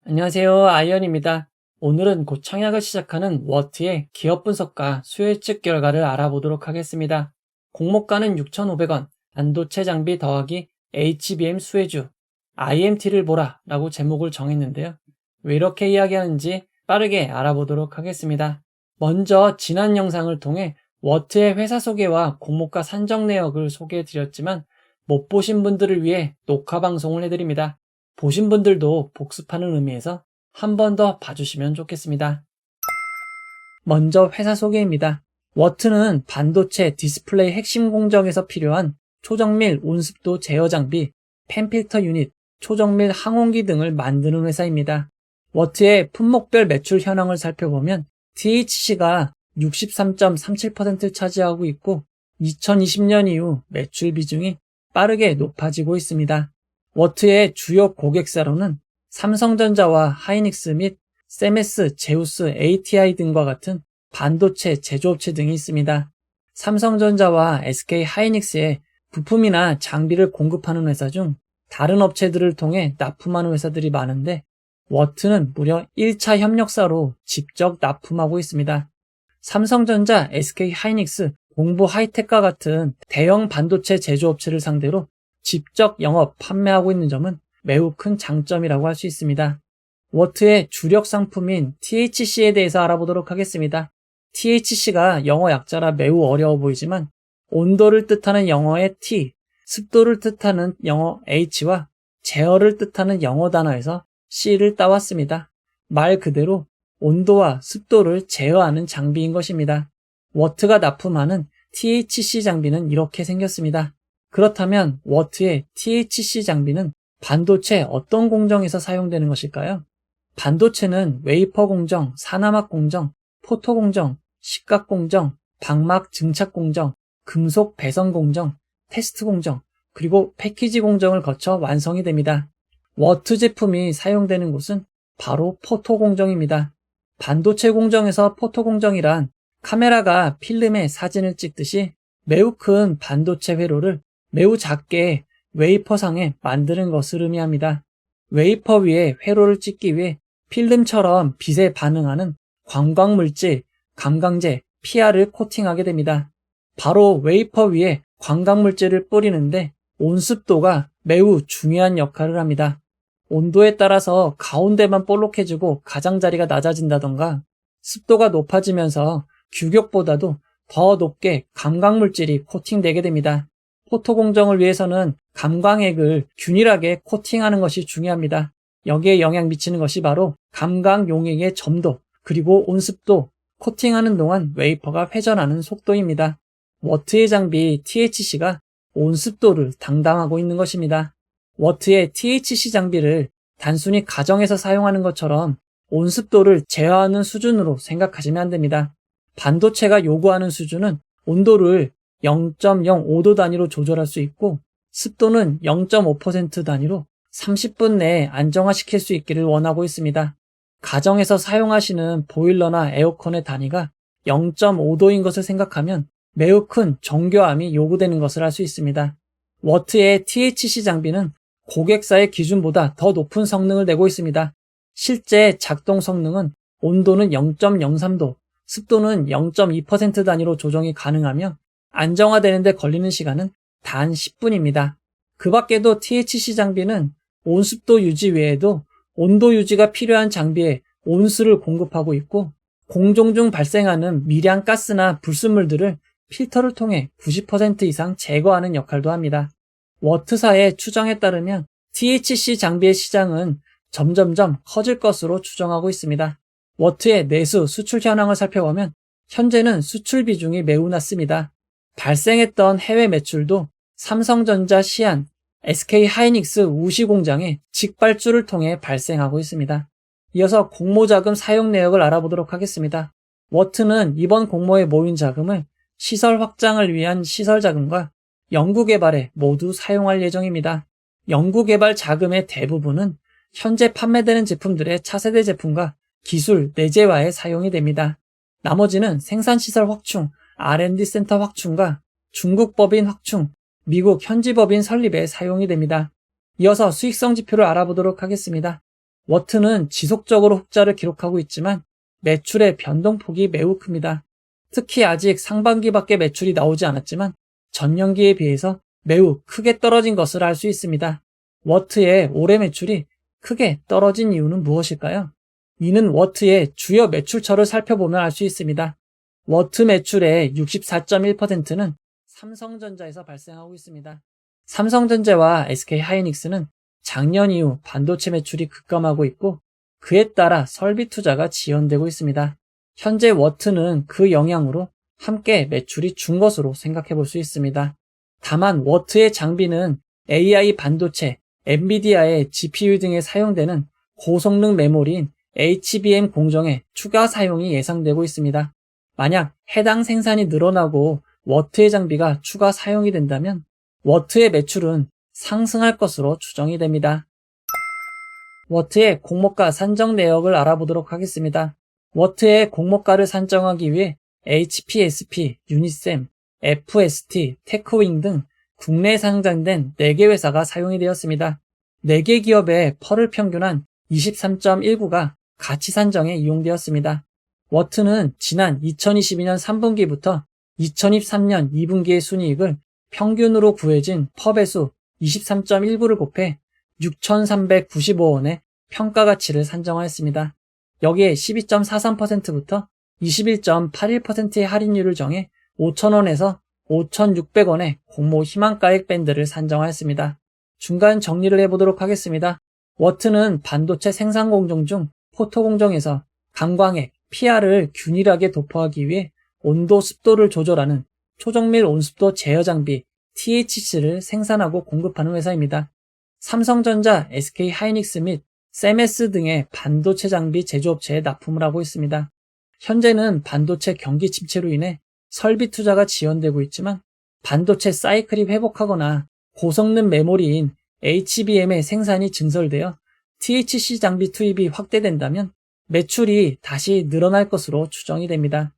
안녕하세요. 아이언입니다. 오늘은 곧 청약을 시작하는 워트의 기업 분석과 수요 예측 결과를 알아보도록 하겠습니다. 공모가는 6,500원, 반도체 장비 더하기 HBM 수혜주, IMT를 보라 라고 제목을 정했는데요. 왜 이렇게 이야기하는지 빠르게 알아보도록 하겠습니다. 먼저 지난 영상을 통해 워트의 회사 소개와 공모가 산정 내역을 소개해드렸지만 못 보신 분들을 위해 녹화 방송을 해드립니다. 보신 분들도 복습하는 의미에서 한 번 더 봐주시면 좋겠습니다. 먼저 회사 소개입니다. 워트는 반도체 디스플레이 핵심 공정에서 필요한 초정밀 온습도 제어 장비, 펜필터 유닛, 초정밀 항온기 등을 만드는 회사입니다. 워트의 품목별 매출 현황을 살펴보면 THC가 63.37%를 차지하고 있고 2020년 이후 매출 비중이 빠르게 높아지고 있습니다. 워트의 주요 고객사로는 삼성전자와 하이닉스 및 세메스, 제우스, ATI 등과 같은 반도체 제조업체 등이 있습니다. 삼성전자와 SK 하이닉스에 부품이나 장비를 공급하는 회사 중 다른 업체들을 통해 납품하는 회사들이 많은데 워트는 무려 1차 협력사로 직접 납품하고 있습니다. 삼성전자, SK 하이닉스, 공부 하이텍과 같은 대형 반도체 제조업체를 상대로 직접 영업, 판매하고 있는 점은 매우 큰 장점이라고 할 수 있습니다. 워트의 주력 상품인 THC에 대해서 알아보도록 하겠습니다. THC가 영어 약자라 매우 어려워 보이지만 온도를 뜻하는 영어의 T, 습도를 뜻하는 영어 H와 제어를 뜻하는 영어 단어에서 C를 따왔습니다. 말 그대로 온도와 습도를 제어하는 장비인 것입니다. 워트가 납품하는 THC 장비는 이렇게 생겼습니다. 그렇다면 워트의 THC 장비는 반도체 어떤 공정에서 사용되는 것일까요? 반도체는 웨이퍼 공정, 산화막 공정, 포토 공정, 식각 공정, 방막 증착 공정, 금속 배선 공정, 테스트 공정, 그리고 패키지 공정을 거쳐 완성이 됩니다. 워트 제품이 사용되는 곳은 바로 포토 공정입니다. 반도체 공정에서 포토 공정이란 카메라가 필름에 사진을 찍듯이 매우 큰 반도체 회로를 매우 작게 웨이퍼상에 만드는 것을 의미합니다. 웨이퍼 위에 회로를 찍기 위해 필름처럼 빛에 반응하는 광광물질, 감광제, PR을 코팅하게 됩니다. 바로 웨이퍼 위에 광광물질을 뿌리는데 온습도가 매우 중요한 역할을 합니다. 온도에 따라서 가운데만 볼록해지고 가장자리가 낮아진다던가 습도가 높아지면서 규격보다도 더 높게 감광물질이 코팅되게 됩니다. 포토 공정을 위해서는 감광액을 균일하게 코팅하는 것이 중요합니다. 여기에 영향 미치는 것이 바로 감광 용액의 점도, 그리고 온습도, 코팅하는 동안 웨이퍼가 회전하는 속도입니다. 워트의 장비 THC가 온습도를 담당하고 있는 것입니다. 워트의 THC 장비를 단순히 가정에서 사용하는 것처럼 온습도를 제어하는 수준으로 생각하시면 안 됩니다. 반도체가 요구하는 수준은 온도를 0.05도 단위로 조절할 수 있고 습도는 0.5% 단위로 30분 내에 안정화시킬 수 있기를 원하고 있습니다. 가정에서 사용하시는 보일러나 에어컨의 단위가 0.5도인 것을 생각하면 매우 큰 정교함이 요구되는 것을 알 수 있습니다. 워트의 THC 장비는 고객사의 기준보다 더 높은 성능을 내고 있습니다. 실제 작동 성능은 온도는 0.03도, 습도는 0.2% 단위로 조정이 가능하며 안정화되는 데 걸리는 시간은 단 10분입니다. 그 밖에도 THC 장비는 온습도 유지 외에도 온도 유지가 필요한 장비에 온수를 공급하고 있고 공정 중 발생하는 미량 가스나 불순물들을 필터를 통해 90% 이상 제거하는 역할도 합니다. 워트사의 추정에 따르면 THC 장비의 시장은 점점점 커질 것으로 추정하고 있습니다. 워트의 내수 수출 현황을 살펴보면 현재는 수출 비중이 매우 낮습니다. 발생했던 해외 매출도 삼성전자 시안, SK 하이닉스 우시 공장의 직발주를 통해 발생하고 있습니다. 이어서 공모자금 사용 내역을 알아보도록 하겠습니다. 워트는 이번 공모에 모인 자금을 시설 확장을 위한 시설 자금과 연구개발에 모두 사용할 예정입니다. 연구개발 자금의 대부분은 현재 판매되는 제품들의 차세대 제품과 기술 내재화에 사용이 됩니다. 나머지는 생산시설 확충, R&D 센터 확충과 중국 법인 확충, 미국 현지 법인 설립에 사용이 됩니다. 이어서 수익성 지표를 알아보도록 하겠습니다. 워트는 지속적으로 흑자를 기록하고 있지만 매출의 변동폭이 매우 큽니다. 특히 아직 상반기밖에 매출이 나오지 않았지만 전년기에 비해서 매우 크게 떨어진 것을 알 수 있습니다. 워트의 올해 매출이 크게 떨어진 이유는 무엇일까요? 이는 워트의 주요 매출처를 살펴보면 알 수 있습니다. 워트 매출의 64.1%는 삼성전자에서 발생하고 있습니다. 삼성전자와 SK하이닉스는 작년 이후 반도체 매출이 급감하고 있고 그에 따라 설비 투자가 지연되고 있습니다. 현재 워트는 그 영향으로 함께 매출이 준 것으로 생각해 볼 수 있습니다. 다만 워트의 장비는 AI 반도체, 엔비디아의 GPU 등에 사용되는 고성능 메모리인 HBM 공정의 추가 사용이 예상되고 있습니다. 만약 해당 생산이 늘어나고 워트의 장비가 추가 사용이 된다면 워트의 매출은 상승할 것으로 추정이 됩니다. 워트의 공모가 산정 내역을 알아보도록 하겠습니다. 워트의 공모가를 산정하기 위해 HPSP, 유니셈, FST, 테크윙 등 국내에 상장된 4개 회사가 사용이 되었습니다. 4개 기업의 펄을 평균한 23.19가 가치 산정에 이용되었습니다. 워트는 지난 2022년 3분기부터 2023년 2분기의 순이익을 평균으로 구해진 펄배수 23.19를 곱해 6,395원의 평가 가치를 산정하였습니다. 여기에 12.43%부터 21.81%의 할인율을 정해 5,000원에서 5,600원의 공모 희망가액 밴드를 산정하였습니다. 중간 정리를 해보도록 하겠습니다. 워트는 반도체 생산 공정 중 포토 공정에서 감광액 PR을 균일하게 도포하기 위해 온도 습도를 조절하는 초정밀 온습도 제어 장비 THC를 생산하고 공급하는 회사입니다. 삼성전자, SK하이닉스 및 세메스 등의 반도체 장비 제조업체에 납품을 하고 있습니다. 현재는 반도체 경기 침체로 인해 설비 투자가 지연되고 있지만 반도체 사이클이 회복하거나 고성능 메모리인 HBM의 생산이 증설되어 THC 장비 투입이 확대된다면 매출이 다시 늘어날 것으로 추정이 됩니다.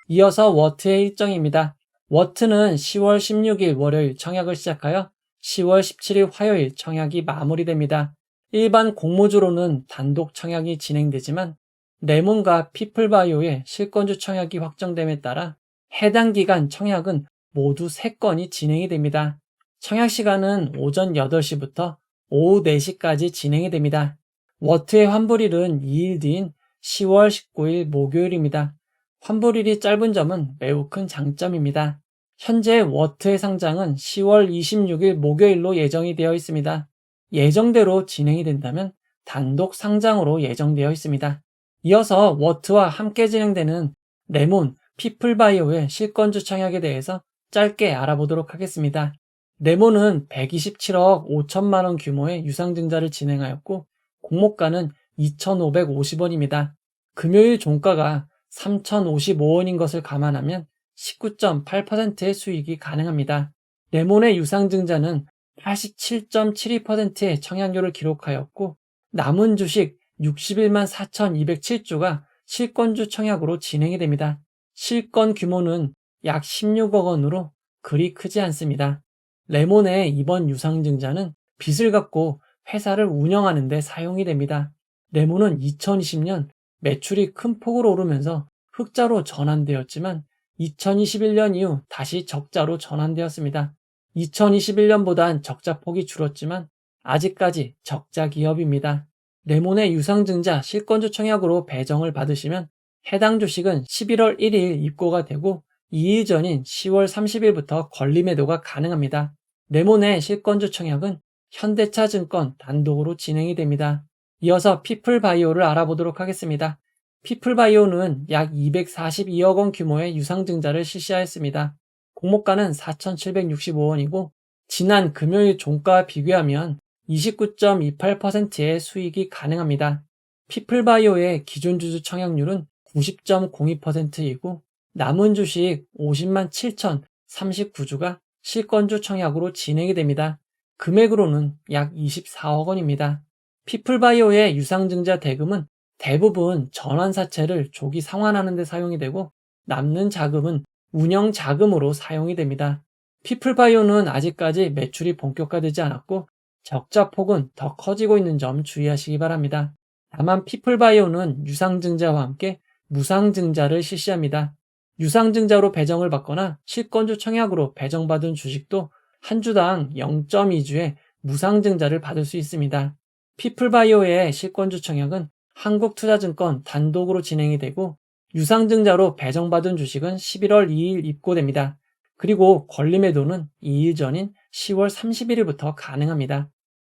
이어서 워트의 일정입니다. 워트는 10월 16일 월요일 청약을 시작하여 10월 17일 화요일 청약이 마무리됩니다. 일반 공모주로는 단독 청약이 진행되지만 레몬과 피플바이오의 실권주 청약이 확정됨에 따라 해당 기간 청약은 모두 3건이 진행이 됩니다. 청약 시간은 오전 8시부터 오후 4시까지 진행이 됩니다. 워트의 환불일은 2일 뒤인 10월 19일 목요일입니다. 환불일이 짧은 점은 매우 큰 장점입니다. 현재 워트의 상장은 10월 26일 목요일로 예정이 되어 있습니다. 예정대로 진행이 된다면 단독 상장으로 예정되어 있습니다. 이어서 워트와 함께 진행되는 레몬, 피플바이오의 실권주 청약에 대해서 짧게 알아보도록 하겠습니다. 레몬은 127억 5천만 원 규모의 유상증자를 진행하였고 공모가는 2,550원입니다. 금요일 종가가 3,055원인 것을 감안하면 19.8%의 수익이 가능합니다. 레몬의 유상증자는 87.72%의 청약률을 기록하였고 남은 주식 61만 4,207주가 실권주 청약으로 진행이 됩니다. 실권 규모는 약 16억 원으로 그리 크지 않습니다. 레몬의 이번 유상증자는 빚을 갚고 회사를 운영하는 데 사용이 됩니다. 레몬은 2020년 매출이 큰 폭으로 오르면서 흑자로 전환되었지만 2021년 이후 다시 적자로 전환되었습니다. 2021년보단 적자폭이 줄었지만 아직까지 적자 기업입니다. 레몬의 유상증자 실권주 청약으로 배정을 받으시면 해당 주식은 11월 1일 입고가 되고 2일 전인 10월 30일부터 권리 매도가 가능합니다. 레몬의 실권주 청약은 현대차증권 단독으로 진행이 됩니다. 이어서 피플바이오를 알아보도록 하겠습니다. 피플바이오는 약 242억 원 규모의 유상증자를 실시하였습니다. 공모가는 4,765원이고 지난 금요일 종가와 비교하면 29.28%의 수익이 가능합니다. 피플바이오의 기존 주주 청약률은 90.02%이고 남은 주식 50만 7,039주가 실권주 청약으로 진행이 됩니다. 금액으로는 약 24억 원입니다. 피플바이오의 유상증자 대금은 대부분 전환사채를 조기 상환하는 데 사용이 되고 남는 자금은 운영 자금으로 사용이 됩니다. 피플바이오는 아직까지 매출이 본격화되지 않았고 적자 폭은 더 커지고 있는 점 주의하시기 바랍니다. 다만 피플바이오는 유상증자와 함께 무상증자를 실시합니다. 유상증자로 배정을 받거나 실권주 청약으로 배정받은 주식도 한 주당 0.2주의 무상증자를 받을 수 있습니다. 피플바이오의 실권주 청약은 한국투자증권 단독으로 진행이 되고 유상증자로 배정받은 주식은 11월 2일 입고됩니다. 그리고 권리매도는 2일 전인 10월 31일부터 가능합니다.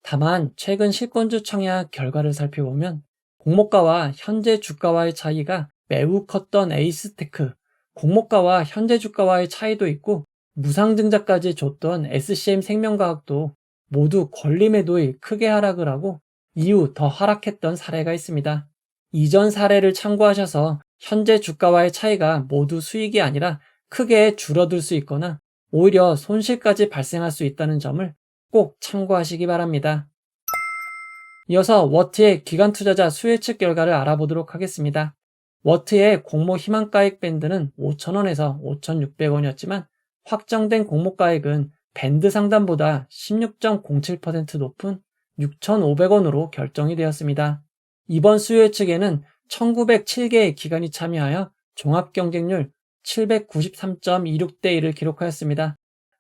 다만 최근 실권주 청약 결과를 살펴보면 공모가와 현재 주가와의 차이가 매우 컸던 에이스테크, 공모가와 현재 주가와의 차이도 있고 무상증자까지 줬던 SCM 생명과학도 모두 권리매도일 크게 하락을 하고 이후 더 하락했던 사례가 있습니다. 이전 사례를 참고하셔서 현재 주가와의 차이가 모두 수익이 아니라 크게 줄어들 수 있거나 오히려 손실까지 발생할 수 있다는 점을 꼭 참고하시기 바랍니다. 이어서 워트의 기관투자자 수혜측 결과를 알아보도록 하겠습니다. 워트의 공모 희망가액 밴드는 5,000원에서 5,600원이었지만 확정된 공모가액은 밴드 상단보다 16.07% 높은 6,500원으로 결정이 되었습니다. 이번 수혜측에는 1,907개의 기관이 참여하여 종합경쟁률 793.26대 1을 기록하였습니다.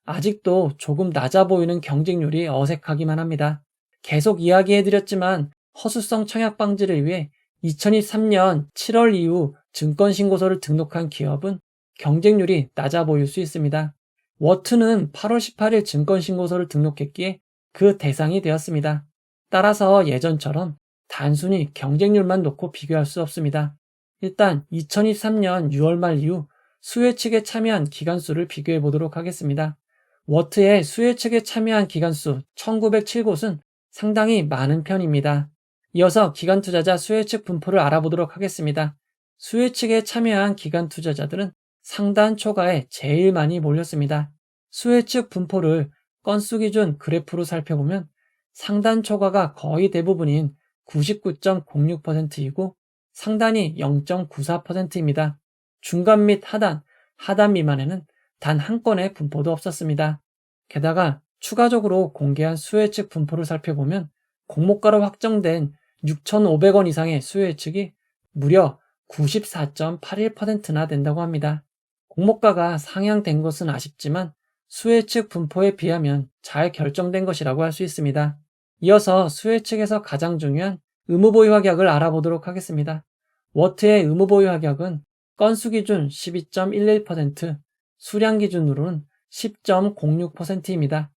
아직도 조금 낮아 보이는 경쟁률이 어색하기만 합니다. 계속 이야기해드렸지만 허수성 청약 방지를 위해 2023년 7월 이후 증권신고서를 등록한 기업은 경쟁률이 낮아 보일 수 있습니다. 워트는 8월 18일 증권신고서를 등록했기에 그 대상이 되었습니다. 따라서 예전처럼 단순히 경쟁률만 놓고 비교할 수 없습니다. 일단 2023년 6월 말 이후 수혜측에 참여한 기관수를 비교해 보도록 하겠습니다. 워트의 수혜측에 참여한 기관수 1907곳은 상당히 많은 편입니다. 이어서 기관투자자 수혜측 분포를 알아보도록 하겠습니다. 수혜측에 참여한 기관투자자들은 상단 초과에 제일 많이 몰렸습니다. 수혜측 분포를 건수 기준 그래프로 살펴보면 상단 초과가 거의 대부분인 99.06%이고 상단이 0.94%입니다. 중간 및 하단 미만에는 단 한 건의 분포도 없었습니다. 게다가 추가적으로 공개한 수혜측 분포를 살펴보면 공모가로 확정된 6,500원 이상의 수혜측이 무려 94.81%나 된다고 합니다. 공모가가 상향된 것은 아쉽지만 수혜측 분포에 비하면 잘 결정된 것이라고 할 수 있습니다. 이어서 수혜측에서 가장 중요한 의무보유 확약을 알아보도록 하겠습니다. 워트의 의무보유 확약은 건수 기준 12.11%, 수량 기준으로는 10.06%입니다.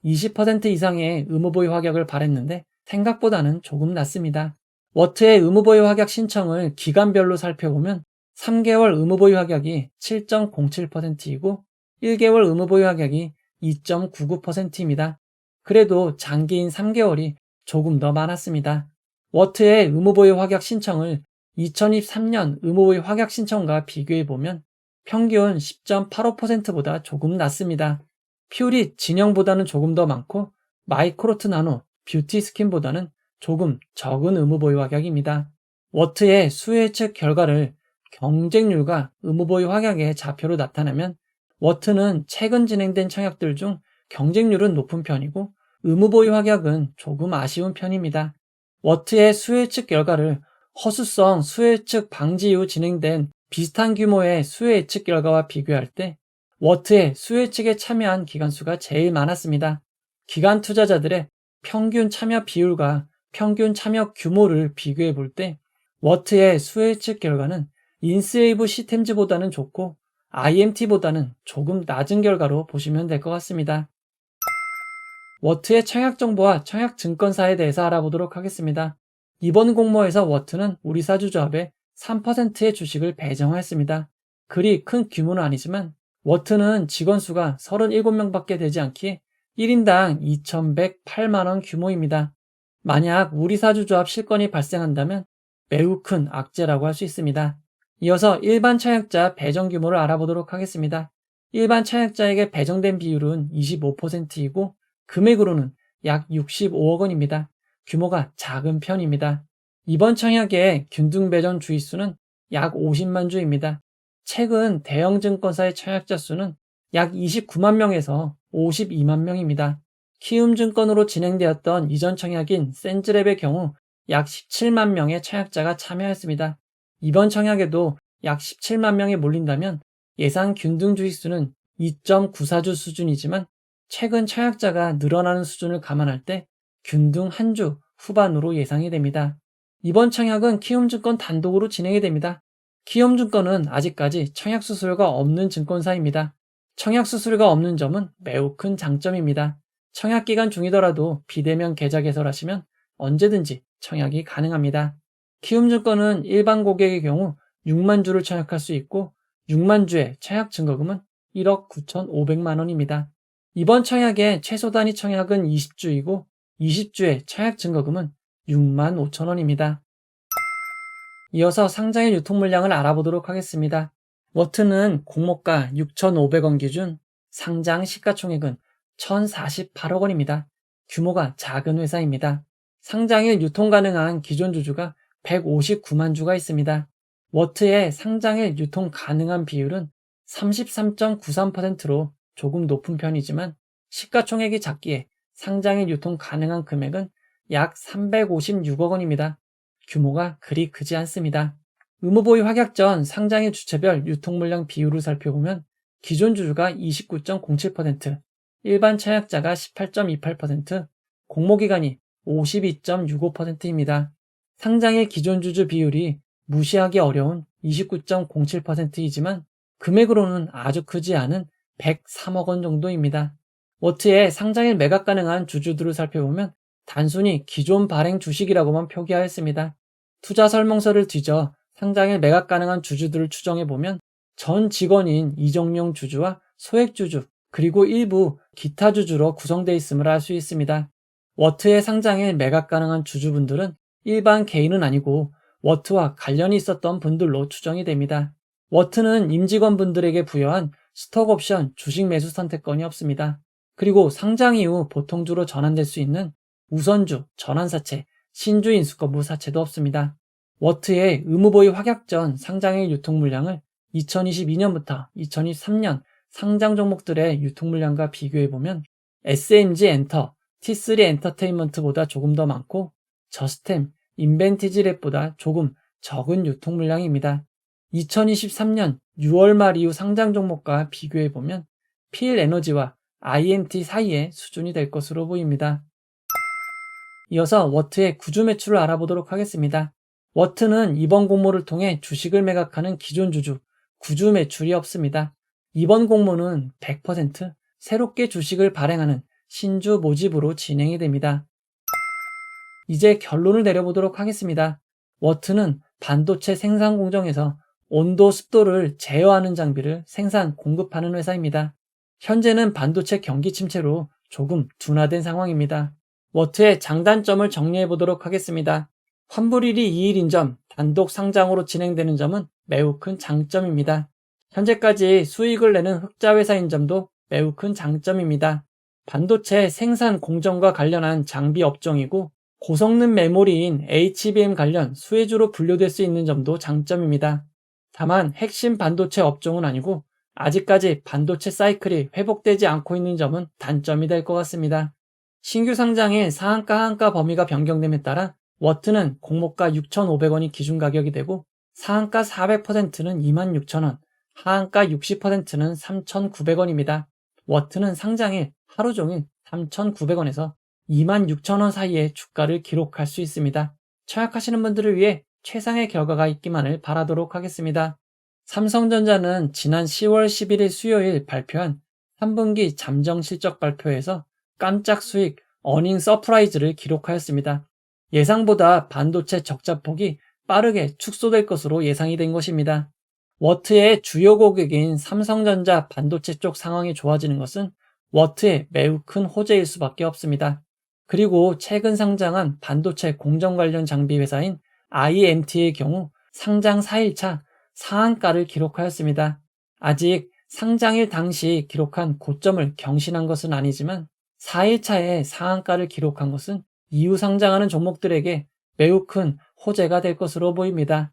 20% 이상의 의무보유 확약을 바랬는데 생각보다는 조금 낮습니다. 워트의 의무보유 확약 신청을 기간별로 살펴보면 3개월 의무보유 확약이 7.07%이고 1개월 의무보유 확약이 2.99%입니다. 그래도 장기인 3개월이 조금 더 많았습니다. 워트의 의무보유 확약 신청을 2023년 의무보유 확약 신청과 비교해보면 평균 10.85%보다 조금 낮습니다. 퓨리 진영보다는 조금 더 많고 마이크로트 나노 뷰티 스킨보다는 조금 적은 의무보유 확약입니다. 워트의 수혜측 결과를 경쟁률과 의무보유 확약의 좌표로 나타내면 워트는 최근 진행된 청약들 중 경쟁률은 높은 편이고 의무보유 확약은 조금 아쉬운 편입니다. 워트의 수혜측 결과를 허수성 수혜측 방지 이후 진행된 비슷한 규모의 수혜측 결과와 비교할 때 워트의 수혜측에 참여한 기관수가 제일 많았습니다. 기관 투자자들의 평균 참여 비율과 평균 참여 규모를 비교해 볼 때 워트의 수혜측 결과는 인스웨이브 시스템즈보다는 좋고 IMT보다는 조금 낮은 결과로 보시면 될 것 같습니다. 워트의 청약 정보와 청약 증권사에 대해서 알아보도록 하겠습니다. 이번 공모에서 워트는 우리사주조합에 3%의 주식을 배정하였습니다. 그리 큰 규모는 아니지만 워트는 직원 수가 37명밖에 되지 않기에 1인당 2,108만원 규모입니다. 만약 우리사주조합 실권이 발생한다면 매우 큰 악재라고 할 수 있습니다. 이어서 일반 청약자 배정 규모를 알아보도록 하겠습니다. 일반 청약자에게 배정된 비율은 25%이고 금액으로는 약 65억 원입니다. 규모가 작은 편입니다. 이번 청약의 균등 배정 주의수는 약 50만 주입니다. 최근 대형 증권사의 청약자 수는 약 29만 명에서 52만 명입니다. 키움증권으로 진행되었던 이전 청약인 센즈랩의 경우 약 17만 명의 청약자가 참여했습니다. 이번 청약에도 약 17만 명이 몰린다면 예상 균등 주식수는 2.94주 수준이지만 최근 청약자가 늘어나는 수준을 감안할 때 균등 한 주 후반으로 예상이 됩니다. 이번 청약은 키움증권 단독으로 진행이 됩니다. 키움증권은 아직까지 청약 수수료가 없는 증권사입니다. 청약 수수료가 없는 점은 매우 큰 장점입니다. 청약 기간 중이더라도 비대면 계좌 개설하시면 언제든지 청약이 가능합니다. 키움증권은 일반 고객의 경우 6만 주를 청약할 수 있고 6만 주의 청약 증거금은 1억 9,500만 원입니다. 이번 청약의 최소 단위 청약은 20주이고 20주의 청약 증거금은 6만 5천 원입니다. 이어서 상장일 유통 물량을 알아보도록 하겠습니다. 워튼은 공모가 6,500원 기준 상장 시가총액은 1,048억 원입니다. 규모가 작은 회사입니다. 상장일 유통 가능한 기존 주주가 159만 주가 있습니다. 워트의 상장일 유통 가능한 비율은 33.93%로 조금 높은 편이지만 시가총액이 작기에 상장일 유통 가능한 금액은 약 356억 원입니다. 규모가 그리 크지 않습니다. 의무보유 확약 전 상장일 주체별 유통 물량 비율을 살펴보면 기존 주주가 29.07%, 일반 청약자가 18.28%, 공모기관이 52.65%입니다. 상장일 기존 주주 비율이 무시하기 어려운 29.07%이지만 금액으로는 아주 크지 않은 103억 원 정도입니다. 워트의 상장일 매각 가능한 주주들을 살펴보면 단순히 기존 발행 주식이라고만 표기하였습니다. 투자 설명서를 뒤져 상장일 매각 가능한 주주들을 추정해보면 전 직원인 이정용 주주와 소액 주주 그리고 일부 기타 주주로 구성되어 있음을 알 수 있습니다. 워트의 상장일 매각 가능한 주주분들은 일반 개인은 아니고 워트와 관련이 있었던 분들로 추정이 됩니다. 워트는 임직원분들에게 부여한 스톡옵션 주식 매수 선택권이 없습니다. 그리고 상장 이후 보통주로 전환될 수 있는 우선주, 전환사채, 신주 인수거부 사채도 없습니다. 워트의 의무보유 확약 전 상장일 유통 물량을 2022년부터 2023년 상장 종목들의 유통 물량과 비교해보면 SMG 엔터, T3 엔터테인먼트보다 조금 더 많고 저스템, 인벤티지랩보다 조금 적은 유통 물량입니다. 2023년 6월 말 이후 상장 종목과 비교해보면 필에너지와 IMT 사이의 수준이 될 것으로 보입니다. 이어서 워트의 구주 매출을 알아보도록 하겠습니다. 워트는 이번 공모를 통해 주식을 매각하는 기존 주주, 구주 매출이 없습니다. 이번 공모는 100% 새롭게 주식을 발행하는 신주 모집으로 진행이 됩니다. 이제 결론을 내려보도록 하겠습니다. 워트는 반도체 생산 공정에서 온도, 습도를 제어하는 장비를 생산, 공급하는 회사입니다. 현재는 반도체 경기 침체로 조금 둔화된 상황입니다. 워트의 장단점을 정리해 보도록 하겠습니다. 환불일이 2일인 점, 단독 상장으로 진행되는 점은 매우 큰 장점입니다. 현재까지 수익을 내는 흑자 회사인 점도 매우 큰 장점입니다. 반도체 생산 공정과 관련한 장비 업종이고 고성능 메모리인 HBM 관련 수혜주로 분류될 수 있는 점도 장점입니다. 다만 핵심 반도체 업종은 아니고 아직까지 반도체 사이클이 회복되지 않고 있는 점은 단점이 될 것 같습니다. 신규 상장의 상한가 하한가 범위가 변경됨에 따라 워트는 공모가 6,500원이 기준 가격이 되고 상한가 400%는 26,000원, 하한가 60%는 3,900원입니다. 워트는 상장일 하루 종일 3,900원에서 26,000원 사이의 주가를 기록할 수 있습니다. 청약하시는 분들을 위해 최상의 결과가 있기만을 바라도록 하겠습니다. 삼성전자는 지난 10월 11일 수요일 발표한 3분기 잠정 실적 발표에서 깜짝 수익, 어닝 서프라이즈를 기록하였습니다. 예상보다 반도체 적자폭이 빠르게 축소될 것으로 예상이 된 것입니다. 워트의 주요 고객인 삼성전자 반도체 쪽 상황이 좋아지는 것은 워트의 매우 큰 호재일 수밖에 없습니다. 그리고 최근 상장한 반도체 공정 관련 장비 회사인 IMT의 경우 상장 4일차 상한가를 기록하였습니다. 아직 상장일 당시 기록한 고점을 경신한 것은 아니지만 4일차에 상한가를 기록한 것은 이후 상장하는 종목들에게 매우 큰 호재가 될 것으로 보입니다.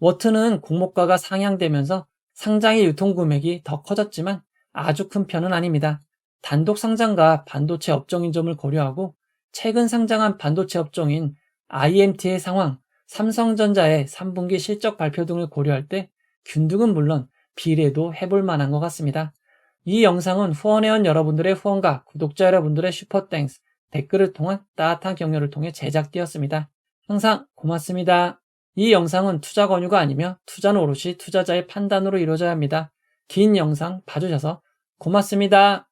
워트는 공모가가 상향되면서 상장일 유통 금액이 더 커졌지만 아주 큰 편은 아닙니다. 단독 상장과 반도체 업종인 점을 고려하고 최근 상장한 반도체 업종인 IMT의 상황, 삼성전자의 3분기 실적 발표 등을 고려할 때 균등은 물론 비례도 해볼 만한 것 같습니다. 이 영상은 후원회원 여러분들의 후원과 구독자 여러분들의 슈퍼땡스, 댓글을 통한 따뜻한 격려를 통해 제작되었습니다. 항상 고맙습니다. 이 영상은 투자 권유가 아니며 투자는 오롯이 투자자의 판단으로 이루어져야 합니다. 긴 영상 봐주셔서 고맙습니다.